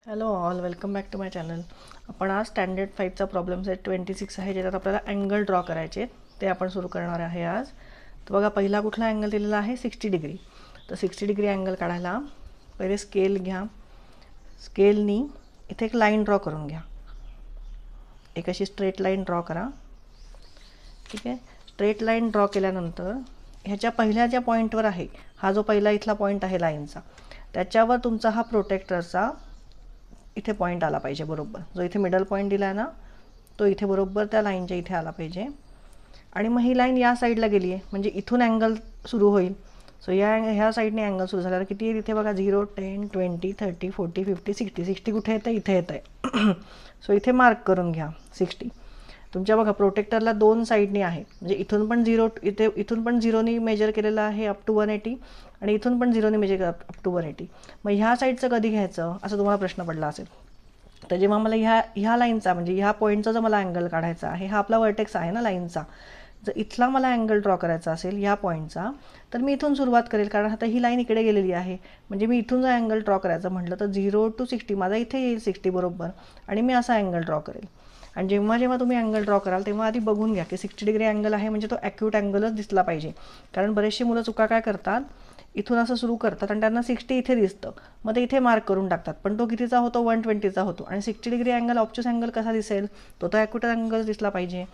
Hello all, welcome back to my channel. आपण आज standard 5चा problem set 26 आहे, ज्याच्यात आपल्याला अँगल ड्रॉ करायचे ते आपण सुरू करणार आहे आज. तर बघा, पहिला कुठला अँगल दिलेला आहे 60 डिग्री. तर 60 डिग्री अँगल काढायला पहिले स्केल घ्या. स्केलनी इथे एक लाईन ड्रॉ करून घ्या. एक अशी स्ट्रेट लाईन ड्रॉ करा. ठीक आहे, स्ट्रेट लाईन ड्रॉ केल्यानंतर ह्याच्या पहिल्या ज्या पॉईंटवर आहे, हा जो पहिला इथला पॉईंट आहे लाईनचा, त्याच्यावर तुमचा हा प्रोटेक्टरचा इथे पॉईंट आला पाहिजे बरोबर. जो इथे मिडल पॉईंट दिला आहे ना, तो इथे बरोबर त्या लाईनच्या इथे आला पाहिजे. आणि मग ही लाईन या साईडला गेली आहे, म्हणजे इथून अँगल सुरू होईल. सो ह्या साईडने अँगल सुरू झाल्यावर किती आहे तिथे बघा, 0, 10, 20, 30, 40, 50, 60. 60 कुठे येतं, इथे येतं आहे. सो इथे मार्क करून घ्या 60. तुमच्या बघा प्रोटेक्टरला दोन साईडनी आहे, म्हणजे इथून पण 0, इथून पण 0नी मेजर केलेलं आहे अप टू 180, आणि इथून पण 0नी मेजर अप टू 180. मग ह्या साईडचं कधी घ्यायचं असं तुम्हाला प्रश्न पडला असेल. तर जेव्हा मला ह्या लाईनचा म्हणजे ह्या पॉईंटचा जो मला अँगल काढायचा आहे, हा आपला वर्टेक्स आहे ना लाईनचा, जर इथला मला अँगल ड्रॉ करायचा असेल ह्या पॉईंटचा, तर मी इथून सुरुवात करेल. कारण आता ही लाईन इकडे गेलेली आहे, म्हणजे मी इथून जर अँगल ड्रॉ करायचं म्हटलं तर 0 to 60 माझा इथे येईल 60 बरोबर, आणि मी असा अँगल ड्रॉ करेल. आणि जेव्हा जेव्हा तुम्ही अँगल ड्रॉ कराल तेव्हा आधी बघून घ्या की 60 डिग्री अँगल आहे, म्हणजे तो ॲक्यूट अँगलच दिसला पाहिजे. कारण बरेचशी मुलं चुका काय करतात, इथून असं सुरू करतात आणि त्यांना 60 इथे दिसतं, मग ते इथे मार्क करून टाकतात, पण तो कितीचा होतो, 120चा होतो. आणि 60 डिग्री अँगल ऑब्च्युस अँगल कसा दिसेल, तो ॲक्यूट अँगल दिसला पाहिजे.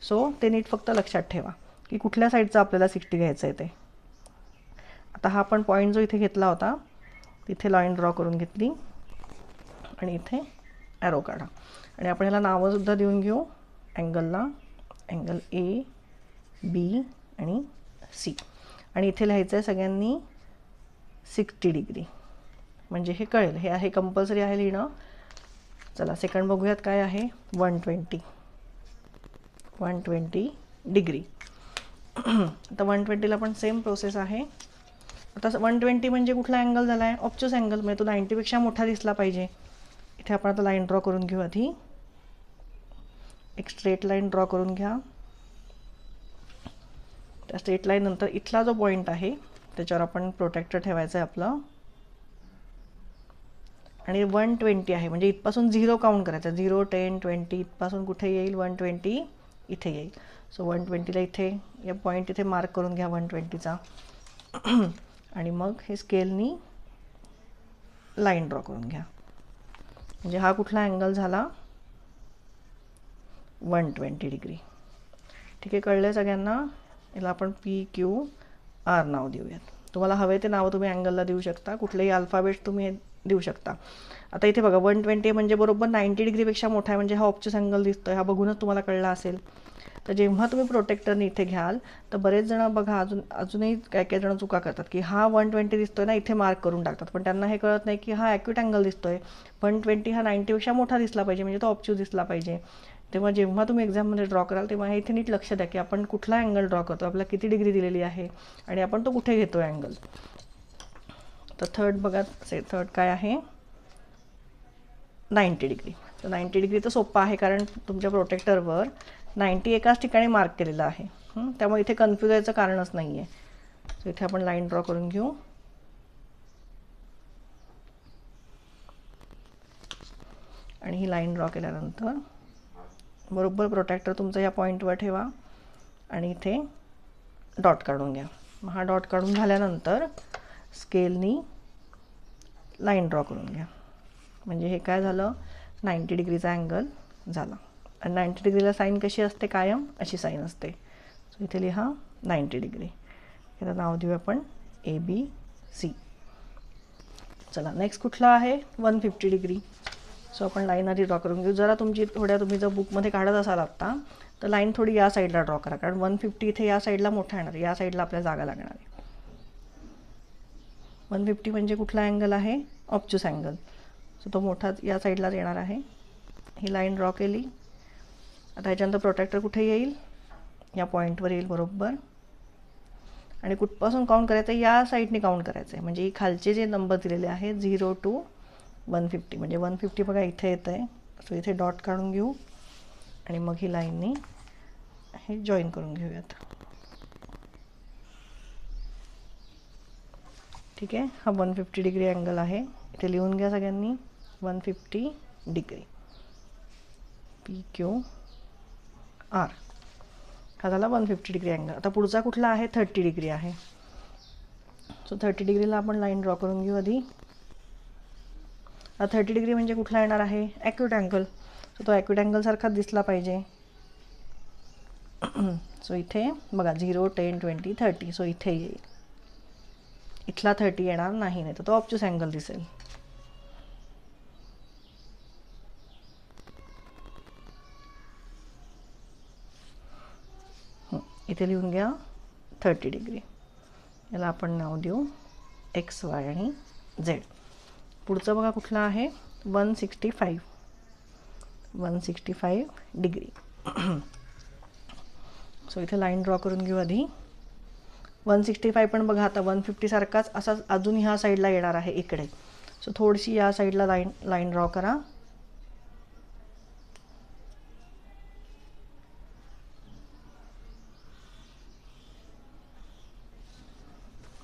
सो ते नीट फक्त लक्षात ठेवा की कुठल्या साईडचं आपल्याला 60 घ्यायचं आहे ते. आता हा आपण पॉईंट जो इथे घेतला होता तिथे लाईन ड्रॉ करून घेतली, आणि इथे ॲरो काढा. आणि आपण ह्याला नावंसुद्धा देऊन घेऊ अँगलला. अँगल ए, बी आणि सी. आणि इथे लिहायचं आहे सगळ्यांनी 60 डिग्री, म्हणजे हे कळेल. हे आहे कंपल्सरी आहे लिहिणं. चला सेकंड बघूयात काय आहे. 120 डिग्री. आता 120ला पण सेम प्रोसेस आहे. आता 120 म्हणजे कुठला अँगल झाला आहे, ऑब्च्युस अँगल, म्हणजे तो 90पेक्षा मोठा दिसला पाहिजे. इथे आपण आता लाईन ड्रॉ करून घेऊ. आधी एक स्ट्रेट लाईन ड्रॉ करून घ्या. त्या स्ट्रेट लाईन नंतर इथला जो पॉईंट आहे त्याच्यावर आपण प्रोटेक्टर ठेवायचं आहे आपलं. आणि 120 आहे, म्हणजे इथपासून 0 काउंट करायचं. 0, 10, 20 इथपासून कुठे येईल, 120 इथे येईल. सो 120ला इथे या पॉईंट इथे मार्क करून घ्या 120चा. आणि मग हे स्केलनी लाईन ड्रॉ करून घ्या. म्हणजे हा कुठला अँगल झाला, 120 डिग्री. ठीक आहे, कळलं आहे सगळ्यांना. याला आपण PQR नाव देऊयात. तुम्हाला हवे ते नाव तुम्ही अँगलला देऊ शकता, कुठलेही अल्फाबेट तुम्ही देऊ शकता. आता इथे बघा 120 म्हणजे बरोबर 90 डिग्रीपेक्षा मोठा आहे, म्हणजे हा ऑब्च्युस अँगल दिसतो आहे. हा बघूनच तुम्हाला कळला असेल. तर जेव्हा तुम्ही प्रोटेक्टरने इथे घ्याल तर बरेच जण बघा अजूनही काय काय जण चुका करतात की हा 120 दिसतोय ना, इथे मार्क करून टाकतात. पण त्यांना हे कळत नाही की हा ॲक्यूट अँगल दिसतोय. 120 हा 90पेक्षा मोठा दिसला पाहिजे, म्हणजे तो ऑब्च्युस दिसला पाहिजे. तेव्हा जेव्हा तुम्ही एक्झाममध्ये ड्रॉ कराल तेव्हा हे इथे नीट लक्ष द्या की आपण कुठला अँगल ड्रॉ करतो, आपल्याला किती डिग्री दिलेली आहे आणि आपण तो कुठे घेतो अँगल. तर थर्ड बघा, थर्ड काय आहे, 90 डिग्री. तर 90 डिग्री तर सोपं आहे, कारण तुमच्या प्रोटेक्टरवर 90 एकाच ठिकाणी मार्क केलेलं आहे. त्यामुळे इथे कन्फ्यूज व्हायचं कारणच नाही आहे. सो इथे आपण लाईन ड्रॉ करून घेऊ. आणि ही लाईन ड्रॉ केल्यानंतर बरोबर प्रोटेक्टर तुमचं या पॉईंटवर ठेवा आणि इथे डॉट काढून घ्या. हा डॉट काढून झाल्यानंतर स्केलनी लाईन ड्रॉ करून घ्या. म्हणजे हे काय झालं, 90 डिग्रीचा अँगल झाला. आणि 90 डिग्रीला साईन कशी असते, कायम अशी साईन असते. सो इथे लिहा 90 डिग्री. याला नाव देऊ आपण ABC. चला नेक्स्ट कुठला आहे, 150 डिग्री. सो आपण लाईन आधी ड्रॉ करून घेऊ. जरा तुम्ही जर बुकमध्ये काढत असाल आत्ता, तर लाईन थोडी या साईडला ड्रॉ करा, कारण 150 इथे या साईडला मोठा येणार, या साईडला आपल्याला जागा लागणार आहे. 150 म्हणजे कुठला अँगल आहे, ऑब्च्युस अँगल. सो तो मोठा या साईडलाच येणार आहे. ही लाईन ड्रॉ केली. आता ह्याच्यानंतर प्रोटेक्टर कुठे येईल, या पॉईंटवर येईल बरोबर. आणि कुठपासून काउंट करायचं आहे, या साईडने काउंट करायचं आहे. म्हणजे खालचे जे नंबर दिलेले आहेत 0 to 150, म्हणजे 150 बघा इथे येतं आहे. सो इथे डॉट काढून घेऊ आणि मग ही लाईननी हे जॉईन करून घेऊयात. ठीक आहे, हा 150 डिग्री अँगल आहे. इथे लिहून घ्या सगळ्यांनी 150 डिग्री PQR हा झाला 150 डिग्री अँगल. आता पुढचा कुठला आहे 30 डिग्री आहे. सो 30 डिग्रीला आपण लाईन ड्रॉ करून घेऊ आधी. 30 डिग्री म्हणजे कुठला येणार आहे ॲक्यूट अँगल. सो तो ॲक्यूट अँगल सारखाच दिसला पाहिजे. सो इथे बघा 0 10 20 30. सो इथे येईल. इथला 30 येणार नाही, नाही तर तो ऑब्च्युस अँगल दिसेल. इथे लिहून घ्या 30 डिग्री. याला आपण नाव देऊ XY आणि Z. पुढचं बघा कुठलं आहे 165 डिग्री. सो इथे लाईन ड्रॉ करून घेऊ आधी. 165 पण बघा आता 150 सारखाच असा अजून ह्या साईडला येणार आहे इकडे. सो थोडीशी या साईडला लाईन ड्रॉ करा.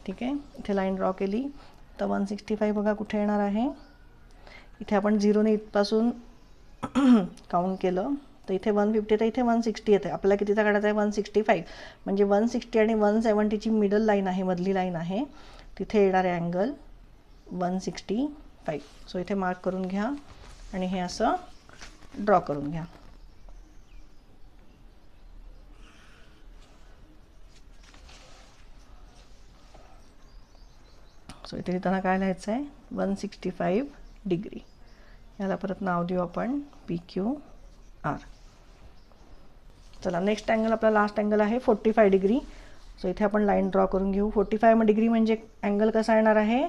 ठीक आहे, इथे लाईन ड्रॉ केली तर 165 बघा कुठे येणार आहे. इथे आपण 0ने इथपासून काउंट केलं तर इथे 150 तर इथे 160 येते. आपल्याला कितीचा काढायचा आहे 165. म्हणजे 160 आणि 170ची मिडल लाईन आहे, मधली लाईन आहे. तिथे येणारे अँगल 165. सो इथे मार्क करून घ्या आणि हे असं ड्रॉ करून घ्या. सो इथे लिहिताना काय लिहायचं आहे 165 डिग्री. याला परत नाव देऊ आपण PQR. चला नेक्स्ट अँगल आपला लास्ट अँगल आहे 45 डिग्री. सो इथे आपण लाईन ड्रॉ करून घेऊ. 45 डिग्री म्हणजे अँगल कसा येणार आहे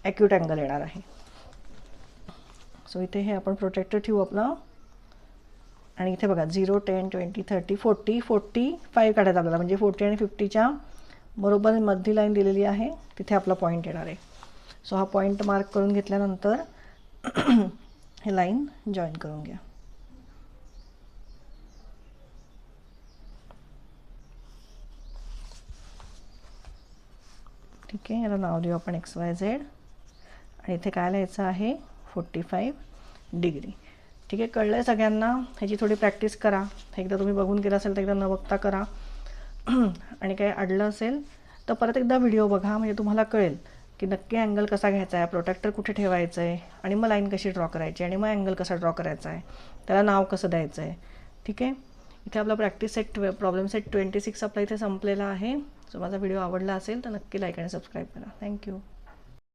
ॲक्यूट अँगल येणार आहे. सो इथे हे आपण प्रोटेक्टर ठेवू आपलं. आणि इथे बघा 0 10 20 30 40 45 काढायचं आपल्याला. म्हणजे 40 आणि 50च्या बरोबर मधली लाईन दिलेली आहे तिथे आपला पॉईंट येणार आहे. सो हा पॉईंट मार्क करून घेतल्यानंतर हे लाईन जॉईन करून घ्या. ठीक आहे, याला नाव देऊ आपण XYZ. आणि इथे काय लिहायचं आहे 45 डिग्री. ठीक आहे, कळलं आहे सगळ्यांना. ह्याची थोडी प्रॅक्टिस करा. एकदा तुम्ही बघून केलं असेल तर एकदा न बघता करा. आणि काही अडलं असेल तर परत एकदा व्हिडिओ बघा. म्हणजे तुम्हाला कळेल की नक्की अँगल कसा घ्यायचा आहे, प्रोटेक्टर कुठे ठेवायचं आहे, आणि मग लाईन कशी ड्रॉ करायची, आणि मग अँगल कसा ड्रॉ करायचा आहे, त्याला नाव कसं द्यायचं आहे. ठीक आहे, इथे आपला प्रॅक्टिस सेट प्रॉब्लेम सेट 26 आपला इथे संपलेला आहे. सो माझा व्हिडिओ आवडला असेल तर नक्की लाईक आणि सबस्क्राईब करा. थँक्यू.